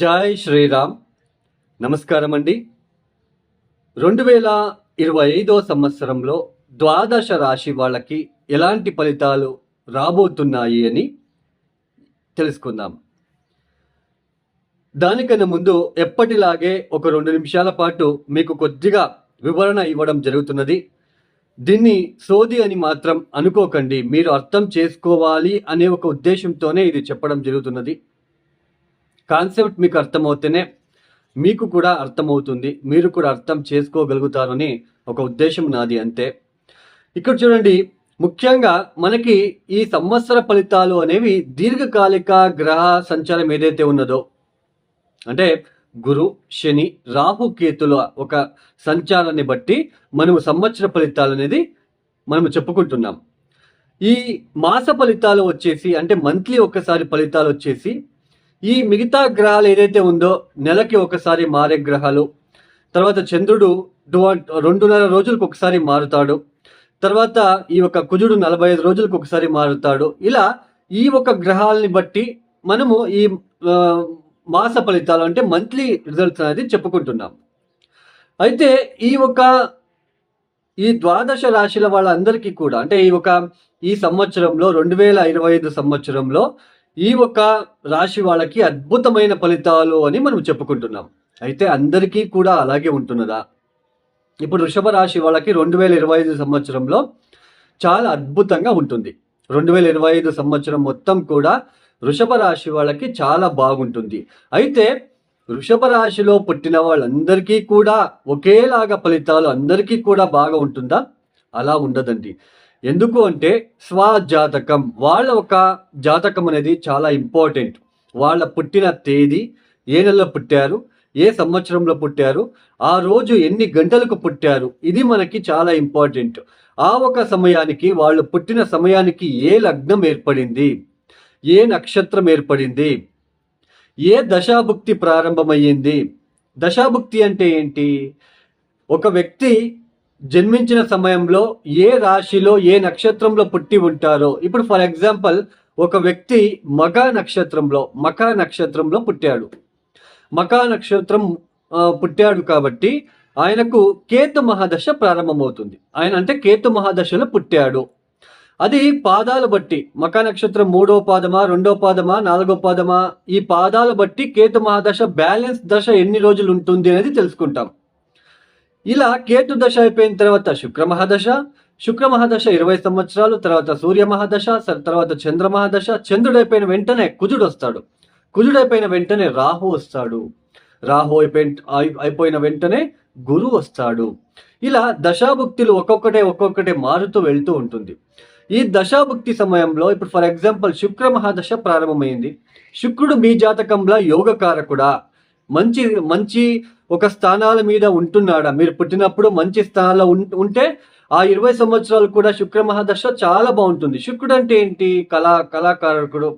జై శ్రీరామ్. నమస్కారం అండి. 2025 సంవత్సరంలో ద్వాదశ రాశి వాళ్ళకి ఎలాంటి ఫలితాలు రాబోతున్నాయి అని తెలుసుకుందాం. దానికన్నా ముందు ఎప్పటిలాగే ఒక 2 నిమిషాల పాటు మీకు కొద్దిగా వివరణ ఇవ్వడం జరుగుతున్నది. దీన్ని సోది అని మాత్రం అనుకోకండి. మీరు అర్థం చేసుకోవాలి అనే ఒక ఉద్దేశంతోనే ఇది చెప్పడం జరుగుతున్నది. కాన్సెప్ట్ మీకు అర్థమవుతేనే మీకు కూడా అర్థమవుతుంది, మీరు కూడా అర్థం చేసుకోగలుగుతారని ఒక ఉద్దేశం నాది, అంతే. ఇక్కడ చూడండి, ముఖ్యంగా మనకి ఈ సంవత్సర ఫలితాలు అనేవి దీర్ఘకాలిక గ్రహ సంచారం ఏదైతే ఉన్నదో, అంటే గురు, శని, రాహు, కేతుల ఒక సంచారాన్ని బట్టి మనము సంవత్సర ఫలితాలు అనేది మనము చెప్పుకుంటున్నాం. ఈ మాస ఫలితాలు వచ్చేసి, అంటే మంత్లీ ఒకసారి ఫలితాలు వచ్చేసి, ఈ మిగతా గ్రహాలు ఏదైతే ఉందో నెలకి ఒకసారి మారే గ్రహాలు. తర్వాత చంద్రుడు 2.5 రోజులకు ఒకసారి మారుతాడు. తర్వాత ఈ ఒక కుజుడు 45 రోజులకు ఒకసారి మారుతాడు. ఇలా ఈ ఒక గ్రహాలని బట్టి మనము ఈ మాస ఫలితాలు అంటే మంత్లీ రిజల్ట్స్ అనేది చెప్పుకుంటున్నాం. అయితే ఈ ద్వాదశ రాశుల వాళ్ళందరికీ కూడా, అంటే ఈ సంవత్సరంలో 2025 సంవత్సరంలో ఈ ఒక రాశి వాళ్ళకి అద్భుతమైన ఫలితాలు అని మనం చెప్పుకుంటున్నాం. అయితే అందరికీ కూడా అలాగే ఉంటున్నదా? ఇప్పుడు వృషభ రాశి వాళ్ళకి 2025 సంవత్సరంలో చాలా అద్భుతంగా ఉంటుంది. 2025 సంవత్సరం మొత్తం కూడా వృషభ రాశి వాళ్ళకి చాలా బాగుంటుంది. అయితే వృషభ రాశిలో పుట్టిన వాళ్ళందరికీ కూడా ఒకేలాగా ఫలితాలు అందరికీ కూడా బాగా ఉంటుందా? అలా ఉండదండి. ఎందుకు అంటే స్వజాతకం, వాళ్ళ ఒక జాతకం అనేది చాలా ఇంపార్టెంట్. వాళ్ళ పుట్టిన తేదీ, ఏ నెలలో పుట్టారు, ఏ సంవత్సరంలో పుట్టారు, ఆ రోజు ఎన్ని గంటలకు పుట్టారు, ఇది మనకి చాలా ఇంపార్టెంట్. ఆ ఒక సమయానికి, వాళ్ళు పుట్టిన సమయానికి ఏ లగ్నం ఏర్పడింది, ఏ నక్షత్రం ఏర్పడింది, ఏ దశాభుక్తి ప్రారంభమయ్యింది. దశాభుక్తి అంటే ఏంటి? ఒక వ్యక్తి జన్మించిన సమయంలో ఏ రాశిలో ఏ నక్షత్రంలో పుట్టి ఉంటారో, ఇప్పుడు ఫర్ ఎగ్జాంపుల్ ఒక వ్యక్తి మఖా నక్షత్రంలో పుట్టాడు. మఖా నక్షత్రం పుట్టాడు కాబట్టి ఆయనకు కేతు మహాదశ ప్రారంభమవుతుంది. అంటే కేతు మహాదశలో పుట్టాడు. అది పాదాలు బట్టి, మఖా నక్షత్రం 3వ పాదమా, 2వ పాదమా, 4వ పాదమా, ఈ పాదాలు బట్టి కేతు మహాదశ బ్యాలెన్స్ దశ ఎన్ని రోజులు ఉంటుంది అనేది తెలుసుకుంటాం. ఇలా కేతు దశ అయిపోయిన తర్వాత శుక్ర మహాదశ 20 సంవత్సరాలు, తర్వాత సూర్య మహాదశ, తర్వాత చంద్ర మహాదశ. చంద్రుడు అయిపోయిన వెంటనే కుజుడు వస్తాడు. కుజుడు అయిపోయిన వెంటనే రాహు వస్తాడు. రాహు అయిపోయిన వెంటనే గురు వస్తాడు. ఇలా దశాభుక్తులు ఒక్కొక్కటే మారుతూ వెళ్తూ ఉంటుంది. ఈ దశాభుక్తి సమయంలో ఇప్పుడు ఫర్ ఎగ్జాంపుల్ శుక్ర మహాదశ ప్రారంభమైంది. శుక్రుడు మీ జాతకంలో యోగకారకుడా, మంచి ఒక స్థానాల మీద ఉంటున్నాడా? మీరు పుట్టినప్పుడు మంచి స్థానాల్లో ఉంటే ఆ 20 సంవత్సరాలు కూడా శుక్ర మహాదశ చాలా బాగుంటుంది. శుక్రుడు అంటే ఏంటి? కళాకారకుడు.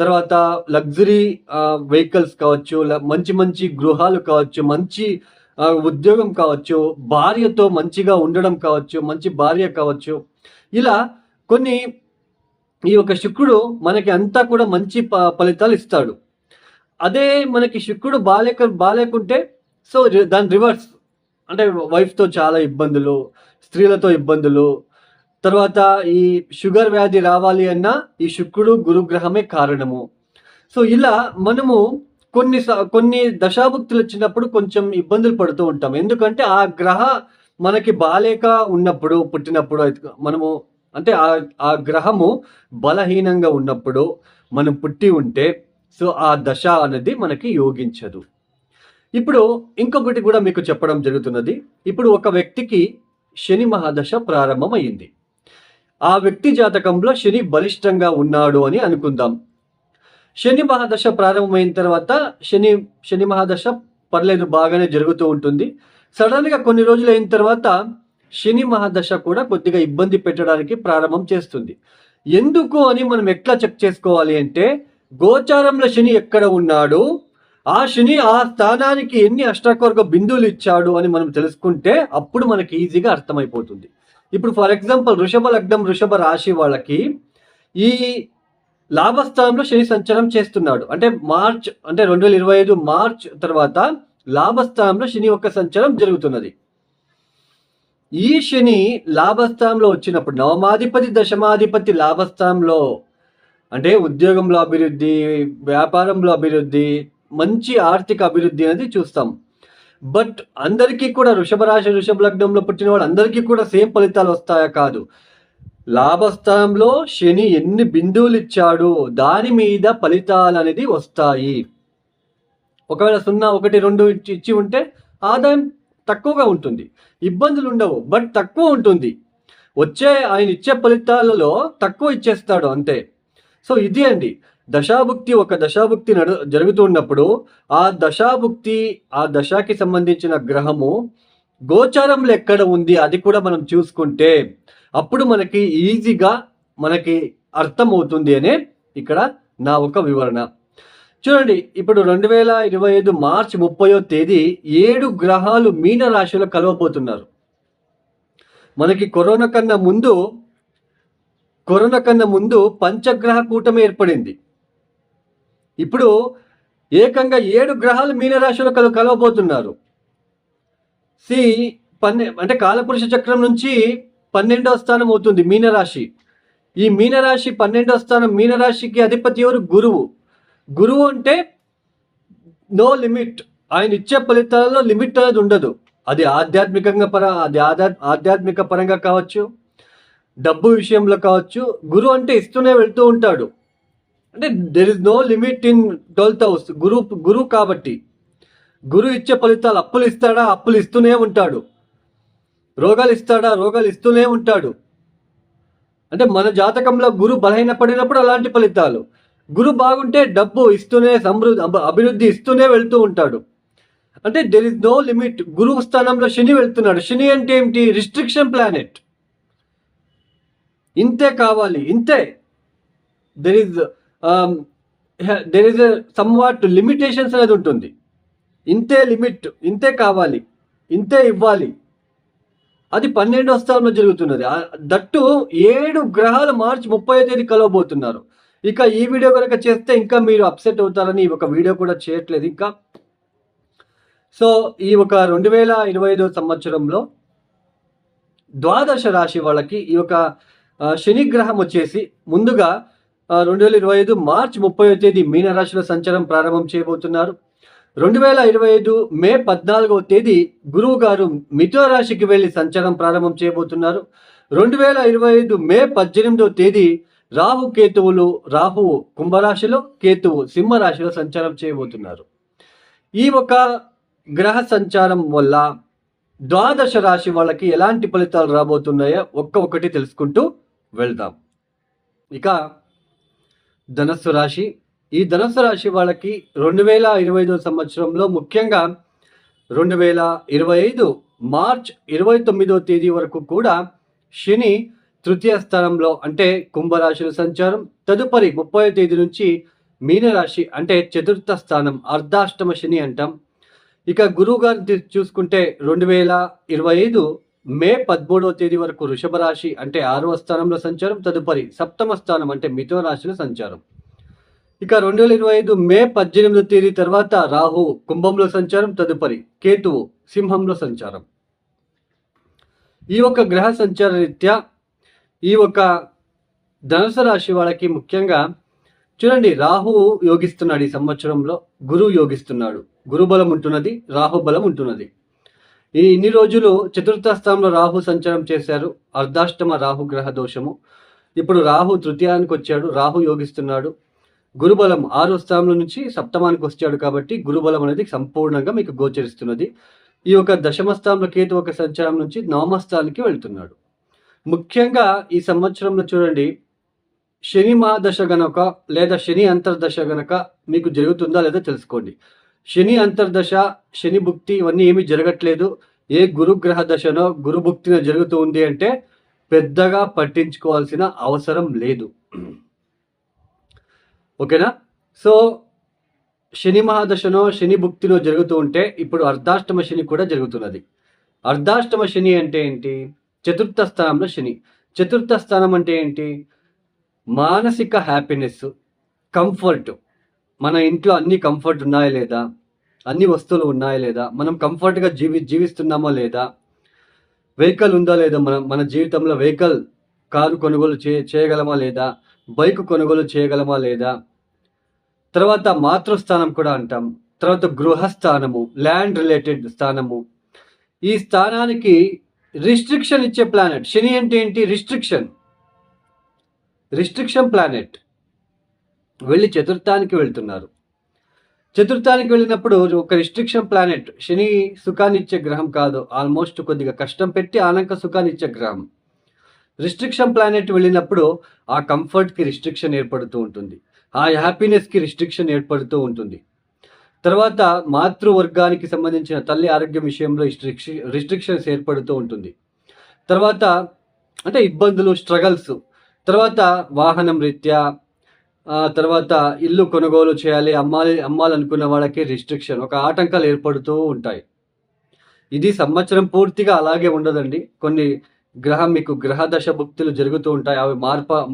తర్వాత లగ్జరీ వెహికల్స్ కావచ్చు, మంచి గృహాలు కావచ్చు, మంచి ఉద్యోగం కావచ్చు, భార్యతో మంచిగా ఉండడం కావచ్చు, మంచి భార్య కావచ్చు. ఇలా కొన్ని ఈ యొక్క శుక్రుడు మనకి అంతా కూడా మంచి ఫలితాలు ఇస్తాడు. అదే మనకి శుక్రుడు బాలేకుంటే సో దాని రివర్స్, అంటే వైఫ్తో చాలా ఇబ్బందులు, స్త్రీలతో ఇబ్బందులు. తర్వాత ఈ షుగర్ వ్యాధి రావాలి అన్నా ఈ శుక్రుడు గురుగ్రహమే కారణము. సో ఇలా మనము కొన్ని దశాభుక్తులు వచ్చినప్పుడు కొంచెం ఇబ్బందులు పడుతూ ఉంటాం. ఎందుకంటే ఆ గ్రహ మనకి బాలేక ఉన్నప్పుడు, పుట్టినప్పుడు మనము, అంటే ఆ గ్రహము బలహీనంగా ఉన్నప్పుడు మనం పుట్టి ఉంటే సో ఆ దశ అనేది మనకి యోగించదు. ఇప్పుడు ఇంకొకటి కూడా మీకు చెప్పడం జరుగుతున్నది. ఇప్పుడు ఒక వ్యక్తికి శని మహాదశ ప్రారంభమైంది. ఆ వ్యక్తి జాతకంలో శని బలిష్టంగా ఉన్నాడు అని అనుకుందాం. శని మహాదశ ప్రారంభమైన తర్వాత శని మహాదశ పర్లేదు, బాగానే జరుగుతూ ఉంటుంది. సడన్గా కొన్ని రోజులు అయిన తర్వాత శని మహాదశ కూడా కొద్దిగా ఇబ్బంది పెట్టడానికి ప్రారంభం చేస్తుంది. ఎందుకు అని మనం ఎట్లా చెక్ చేసుకోవాలి అంటే, గోచారంలో శని ఎక్కడ ఉన్నాడు, ఆ శని ఆ స్థానానికి ఎన్ని అష్టకవర్గ బిందువులు ఇచ్చాడు అని మనం తెలుసుకుంటే అప్పుడు మనకి ఈజీగా అర్థమైపోతుంది. ఇప్పుడు ఫర్ ఎగ్జాంపుల్ వృషభ లగ్నం, వృషభ రాశి వాళ్ళకి ఈ లాభస్థానంలో శని సంచారం చేస్తున్నాడు. అంటే మార్చ్ అంటే 2025 మార్చ్ తర్వాత లాభస్థానంలో శని యొక్క సంచారం జరుగుతున్నది. ఈ శని లాభస్థానంలో వచ్చినప్పుడు నవమాధిపతి దశమాధిపతి లాభస్థానంలో అంటే ఉద్యోగంలో అభివృద్ధి, వ్యాపారంలో అభివృద్ధి, మంచి ఆర్థిక అభివృద్ధి అనేది చూస్తాం. బట్ అందరికీ కూడా వృషభ రాశి వృషభ లగ్నంలో పుట్టిన వాళ్ళు అందరికీ కూడా సేమ్ ఫలితాలు వస్తాయా? కాదు. లాభస్థానంలో శని ఎన్ని బిందువులు ఇచ్చాడు దాని మీద ఫలితాలు అనేది వస్తాయి. ఒకవేళ 0, 1, 2 ఇచ్చి ఉంటే ఆదాయం తక్కువగా ఉంటుంది, ఇబ్బందులు ఉండవు, బట్ తక్కువ ఉంటుంది. ఆయన ఇచ్చే ఫలితాలలో తక్కువ ఇచ్చేస్తాడు అంతే. సో ఇది అండి దశాభుక్తి. ఒక దశాభుక్తి జరుగుతున్నప్పుడు ఆ దశాభుక్తి, ఆ దశకి సంబంధించిన గ్రహము గోచారంలో ఎక్కడ ఉంది అది కూడా మనం చూసుకుంటే అప్పుడు మనకి ఈజీగా మనకి అర్థమవుతుంది అనే ఇక్కడ నా ఒక వివరణ. చూడండి, ఇప్పుడు 2025 మార్చి 30వ తేదీ 7 గ్రహాలు మీన రాశిలో కలవబోతున్నారు. మనకి కరోనా కన్నా ముందు పంచగ్రహ కూటమి ఏర్పడింది. ఇప్పుడు ఏకంగా 7 గ్రహాలు మీనరాశిలో కలవబోతున్నారు. అంటే కాలపురుష చక్రం నుంచి 12వ స్థానం అవుతుంది మీనరాశి. ఈ మీనరాశి 12వ స్థానం. మీనరాశికి అధిపతి ఎవరు? గురువు. గురువు అంటే నో లిమిట్. ఆయన ఇచ్చే ఫలితాలలో లిమిట్ అనేది ఉండదు. అది ఆధ్యాత్మిక పరంగా కావచ్చు, డబ్బు విషయంలో కావచ్చు. గురువు అంటే ఇస్తూనే వెళ్తూ ఉంటాడు. అంటే there is no limit in 12th house. గురువు కాబట్టి గురువు ఇచ్చే ఫలితాలు. అప్పులు ఇస్తాడా? అప్పులు ఇస్తూనే ఉంటాడు. రోగాలు ఇస్తాడా? రోగాలు ఇస్తూనే ఉంటాడు. అంటే మన జాతకంలో గురువు బలహీన పడినప్పుడు అలాంటి ఫలితాలు. గురువు బాగుంటే డబ్బు ఇస్తూనే, అభివృద్ధి ఇస్తూనే వెళ్తూ ఉంటాడు. అంటే దెర్ ఇస్ నో లిమిట్. గురువు స్థానంలో శని వెళ్తున్నాడు. శని అంటే ఏమిటి? Restriction planet. ఇంతే కావాలి, ఇంతే. దెర్ ఇస్ సమ్వాట్ లిమిటేషన్స్ అనేది ఉంటుంది. ఇంతే లిమిట్, ఇంతే కావాలి, ఇంతే ఇవ్వాలి. అది 12వ స్థానంలో జరుగుతున్నది. దట్టు 7 గ్రహాలు మార్చి 30వ తేదీ కలవబోతున్నారు. ఇక ఈ వీడియో కనుక చేస్తే ఇంకా మీరు అప్సెట్ అవుతారని ఒక వీడియో కూడా చేయట్లేదు ఇంకా. సో ఈ ఒక 2025 సంవత్సరంలో ద్వాదశ రాశి వాళ్ళకి ఈ యొక్క శని గ్రహం వచ్చేసి ముందుగా 2025 మార్చి 30వ తేదీ మీనరాశిలో సంచారం ప్రారంభం చేయబోతున్నారు. 2025 మే 14వ తేదీ గురువు గారు మిథున రాశికి వెళ్ళి సంచారం ప్రారంభం చేయబోతున్నారు. 2025 మే 18వ తేదీ రాహువు కుంభరాశిలో, కేతువు సింహరాశిలో సంచారం చేయబోతున్నారు. ఈ ఒక గ్రహ సంచారం వల్ల ద్వాదశ రాశి వాళ్ళకి ఎలాంటి ఫలితాలు రాబోతున్నాయో ఒక్కొక్కటి తెలుసుకుంటూ వెళ్దాం. ఇక ధనస్సు రాశి. ఈ ధనస్సు రాశి వాళ్ళకి 2025 సంవత్సరంలో ముఖ్యంగా 2025 మార్చ్ 29వ తేదీ వరకు కూడా శని తృతీయ స్థానంలో అంటే కుంభరాశిలో సంచారం. తదుపరి 30వ తేదీ నుంచి మీనరాశి అంటే చతుర్థ స్థానం, అర్ధాష్టమ శని అంటాం. ఇక గురువు గారు చూసుకుంటే 2025 మే 13వ తేదీ వరకు వృషభ రాశి అంటే 6వ స్థానంలో సంచారం. తదుపరి సప్తమ స్థానం అంటే మిథున రాశిలో సంచారం. ఇక 2025 మే 18వ తేదీ తర్వాత రాహు కుంభంలో సంచారం. తదుపరి కేతువు సింహంలో సంచారం. ఈ ఒక గ్రహ సంచార రీత్యా ఈ ఒక ధనుసు రాశి వాళ్ళకి ముఖ్యంగా చూడండి, రాహువు యోగిస్తున్నాడు ఈ సంవత్సరంలో, గురువు యోగిస్తున్నాడు. గురుబలం ఉంటున్నది, రాహుబలం ఉంటున్నది. ఇన్ని రోజులు చతుర్థ స్థానంలో రాహు సంచారం చేశారు, అర్ధాష్టమ రాహు గ్రహ దోషము. ఇప్పుడు రాహు తృతీయానికి వచ్చాడు, రాహు యోగిస్తున్నాడు. గురుబలం 6వ స్థానంలో నుంచి సప్తమానికి వచ్చాడు కాబట్టి గురుబలం అనేది సంపూర్ణంగా మీకు గోచరిస్తున్నది. ఈ యొక్క దశమ స్థానంలో కేతు ఒక సంచారం నుంచి నవమ స్థానానికి వెళ్తున్నాడు. ముఖ్యంగా ఈ సంవత్సరంలో చూడండి, శని మహాదశ గనక లేదా శని అంతర్దశ గనక మీకు జరుగుతుందా లేదా తెలుసుకోండి. శని అంతర్దశ, శని భుక్తి ఇవన్నీ ఏమీ జరగట్లేదు. ఏ గురుగ్రహ దశనో గురుభుక్తినో జరుగుతూ ఉంది అంటే పెద్దగా పట్టించుకోవాల్సిన అవసరం లేదు. ఓకేనా? సో శని మహాదశనో శని భుక్తినో జరుగుతూ ఉంటే ఇప్పుడు అర్ధాష్టమ శని కూడా జరుగుతున్నది. అర్ధాష్టమ శని అంటే ఏంటి? చతుర్థ స్థానంలో శని. చతుర్థ స్థానం అంటే ఏంటి? మానసిక హ్యాపీనెస్, కంఫర్ట్, మన ఇంట్లో అన్ని కంఫర్ట్ ఉన్నాయా లేదా, అన్ని వస్తువులు ఉన్నాయా లేదా, మనం కంఫర్ట్గా జీవిస్తున్నామా లేదా, వెహికల్ ఉందా లేదా, మన జీవితంలో వెహికల్, కారు కొనుగోలు చేయగలమా లేదా, బైక్ కొనుగోలు చేయగలమా లేదా, తర్వాత మాతృస్థానం కూడా అంటాం, తర్వాత గృహస్థానము, ల్యాండ్ రిలేటెడ్ స్థానము. ఈ స్థానానికి రిస్ట్రిక్షన్ ఇచ్చే ప్లానెట్ శని. అంటే ఏంటి? Restriction planet. వెళ్ళి చతుర్థానికి వెళ్తున్నారు. చతుర్థానికి వెళ్ళినప్పుడు ఒక రిస్ట్రిక్షన్ ప్లానెట్. శని సుఖాన్ని ఇచ్చే గ్రహం కాదు, ఆల్మోస్ట్ కొద్దిగా కష్టం పెట్టి ఆనంక సుఖాన్ని ఇచ్చే గ్రహం. రిస్ట్రిక్షన్ ప్లానెట్ వెళ్ళినప్పుడు ఆ కంఫర్ట్కి రిస్ట్రిక్షన్ ఏర్పడుతూ ఉంటుంది, ఆ హ్యాపీనెస్కి రిస్ట్రిక్షన్ ఏర్పడుతూ ఉంటుంది. తర్వాత మాతృవర్గానికి సంబంధించిన తల్లి ఆరోగ్యం విషయంలో రిస్ట్రిక్షన్స్ ఏర్పడుతూ ఉంటుంది. తర్వాత అంటే ఇబ్బందులు, స్ట్రగల్స్. తర్వాత వాహనం రీత్యా, తర్వాత ఇల్లు కొనుగోలు చేయాలి, అమ్మాలనుకున్న వాళ్ళకి రిస్ట్రిక్షన్, ఒక ఆటంకాలు ఏర్పడుతూ ఉంటాయి. ఇది సంవత్సరం పూర్తిగా అలాగే ఉండదండి. కొన్ని మీకు గ్రహ దశ భుక్తులు జరుగుతూ ఉంటాయి, అవి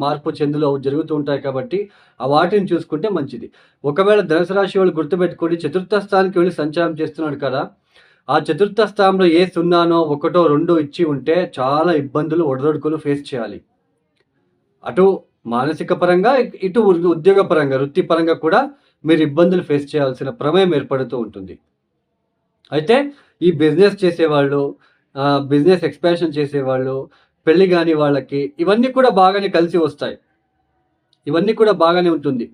మార్పు చెందులో జరుగుతూ ఉంటాయి. కాబట్టి ఆ వాటిని చూసుకుంటే మంచిది. ఒకవేళ ధనుసు రాశి వాళ్ళు గుర్తుపెట్టుకోండి, చతుర్థ స్థానానికి వెళ్ళి సంచారం చేస్తున్నాడు కదా, ఆ చతుర్థ స్థానంలో ఏ 0, 1, 2 ఇచ్చి ఉంటే చాలా ఇబ్బందులు, ఒడిదొడుకులు ఫేస్ చేయాలి. అటు మానసిక పరంగా, ఇటు ఉద్యోగ పరంగా, వృత్తిపరంగా కూడా మీరు ఇబ్బందులు ఫేస్ చేయాల్సిన ప్రమేయం ఏర్పడుతూ ఉంటుంది. అయితే ఈ బిజినెస్ చేసేవాళ్ళు, బిజినెస్ ఎక్స్పాన్షన్ చేసేవాళ్ళు, పెళ్లి కాని వాళ్ళకి ఇవన్నీ కూడా బాగానే కలిసి వస్తాయి. ఇవన్నీ కూడా బాగానే ఉంటుంది.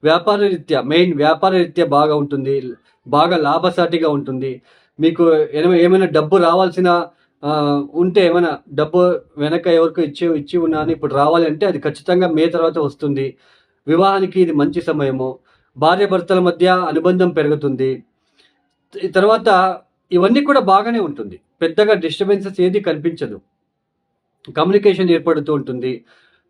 వ్యాపార రీత్యా, మెయిన్ వ్యాపార రీత్యా బాగా ఉంటుంది, బాగా లాభసాటిగా ఉంటుంది. మీకు ఏమైనా డబ్బు రావాల్సిన ఉంటే, ఏమైనా డబ్బు వెనక ఎవరికో ఇచ్చి ఉన్నా అని ఇప్పుడు రావాలి అంటే అది ఖచ్చితంగా మే తర్వాత వస్తుంది. వివాహానికి ఇది మంచి సమయము. భార్యాభర్తల మధ్య అనుబంధం పెరుగుతుంది. తర్వాత ఇవన్నీ కూడా బాగానే ఉంటుంది, పెద్దగా డిస్టర్బెన్సెస్ ఏది కనిపించదు. కమ్యూనికేషన్ ఏర్పడుతూ ఉంటుంది.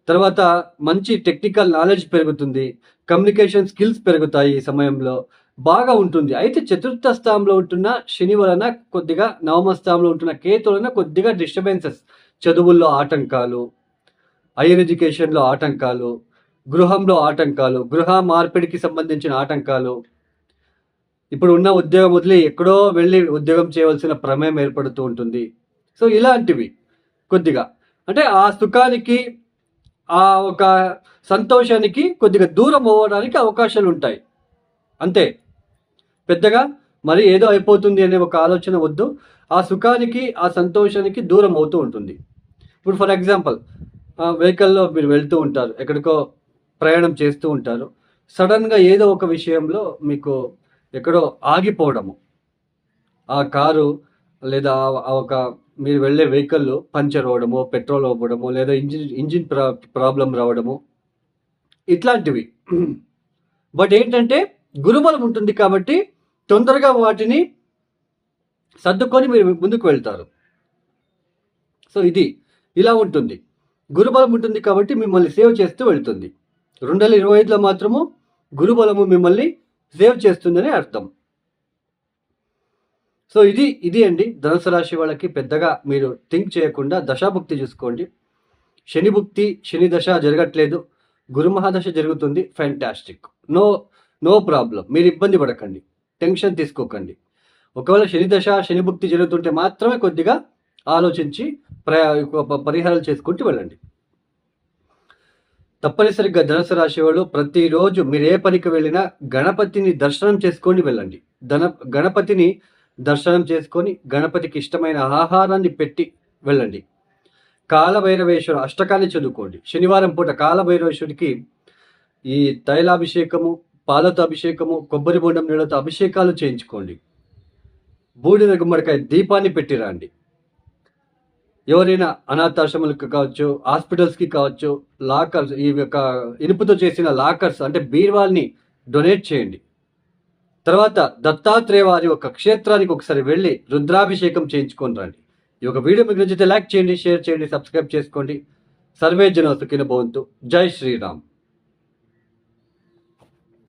తర్వాత మంచి టెక్నికల్ నాలెడ్జ్ పెరుగుతుంది, కమ్యూనికేషన్ స్కిల్స్ పెరుగుతాయి. ఈ సమయంలో బాగా ఉంటుంది. అయితే చతుర్థ స్థానంలో ఉంటున్న శని వలన కొద్దిగా, నవమ స్థానంలో ఉంటున్న కేతు వలన కొద్దిగా డిస్టర్బెన్సెస్, చదువుల్లో ఆటంకాలు, హైయర్ ఎడ్యుకేషన్లో ఆటంకాలు, గృహంలో ఆటంకాలు, గృహ మార్పిడికి సంబంధించిన ఆటంకాలు, ఇప్పుడు ఉన్న ఉద్యోగం వదిలి ఎక్కడో వెళ్ళి ఉద్యోగం చేయవలసిన ప్రమేయం ఏర్పడుతూ ఉంటుంది. సో ఇలాంటివి కొద్దిగా, అంటే ఆ సుఖానికి, ఆ ఒక సంతోషానికి కొద్దిగా దూరం అవ్వడానికి అవకాశాలు ఉంటాయి. అంతే, పెద్దగా మరి ఏదో అయిపోతుంది అనే ఒక ఆలోచన వద్దు. ఆ సుఖానికి, ఆ సంతోషానికి దూరం అవుతూ ఉంటుంది. ఇప్పుడు ఫర్ ఎగ్జాంపుల్, వెహికల్లో మీరు వెళ్తూ ఉంటారు, ఎక్కడికో ప్రయాణం చేస్తూ ఉంటారు. సడన్గా ఏదో ఒక విషయంలో మీకు ఎక్కడో ఆగిపోవడము, ఆ కారు లేదా మీరు వెళ్ళే వెహికల్ పంచర్ అవ్వడము, పెట్రోల్ అవ్వడము, లేదా ఇంజిన్ ప్రాబ్లం రావడము, ఇట్లాంటివి. బట్ ఏంటంటే గురుబలం ఉంటుంది కాబట్టి తొందరగా వాటిని సర్దుకొని మీరు ముందుకు వెళ్తారు. సో ఇలా ఉంటుంది. గురుబలం ఉంటుంది కాబట్టి మిమ్మల్ని సేవ్ చేస్తూ వెళ్తుంది. 2025లో మాత్రము గురుబలము మిమ్మల్ని సేవ్ చేస్తుందని అర్థం. సో ఇది అండి ధనుసు రాశి వాళ్ళకి. పెద్దగా మీరు థింక్ చేయకుండా దశాభుక్తి చూసుకోండి. శని భుక్తి, శని దశ జరగట్లేదు, గురు మహాదశ జరుగుతుంది, ఫ్యాంటాస్టిక్. No problem. మీరు ఇబ్బంది పడకండి, టెన్షన్ తీసుకోకండి. ఒకవేళ శని దశ, శని భుక్తి జరుగుతుంటే మాత్రమే కొద్దిగా ఆలోచించి పరిహారాలు చేసుకుంటూ వెళ్ళండి. తప్పనిసరిగా ధనుసు రాశి వాళ్ళు ప్రతిరోజు మీరు ఏ పనికి వెళ్ళినా గణపతిని దర్శనం చేసుకొని వెళ్ళండి. గణపతిని దర్శనం చేసుకొని గణపతికి ఇష్టమైన ఆహారాన్ని పెట్టి వెళ్ళండి. కాలభైరవేశ్వర అష్టకాన్ని చదువుకోండి. శనివారం పూట కాలభైరవేశ్వరికి ఈ తైలాభిషేకము, పాలతో అభిషేకము, కొబ్బరి బొండం నీళ్ళతో అభిషేకాలు చేయించుకోండి. బూడిద గుమ్మడికాయ దీపాన్ని పెట్టిరండి. ఎవరైనా అనాథాశ్రమాలకు కావచ్చు, హాస్పిటల్స్కి కావచ్చు, లాకర్స్, ఈ యొక్క ఇనుపుతో చేసిన లాకర్స్ అంటే బీర్వాల్ని డొనేట్ చేయండి. తర్వాత దత్తాత్రేయ వారి ఒక క్షేత్రానికి ఒకసారి వెళ్ళి రుద్రాభిషేకం చేయించుకొని రండి. ఈ యొక్క వీడియో మీకు నచ్చితే లైక్ చేయండి, షేర్ చేయండి, సబ్స్క్రైబ్ చేసుకోండి. సర్వే జన సుఖినో భవంతు. జై శ్రీరామ్.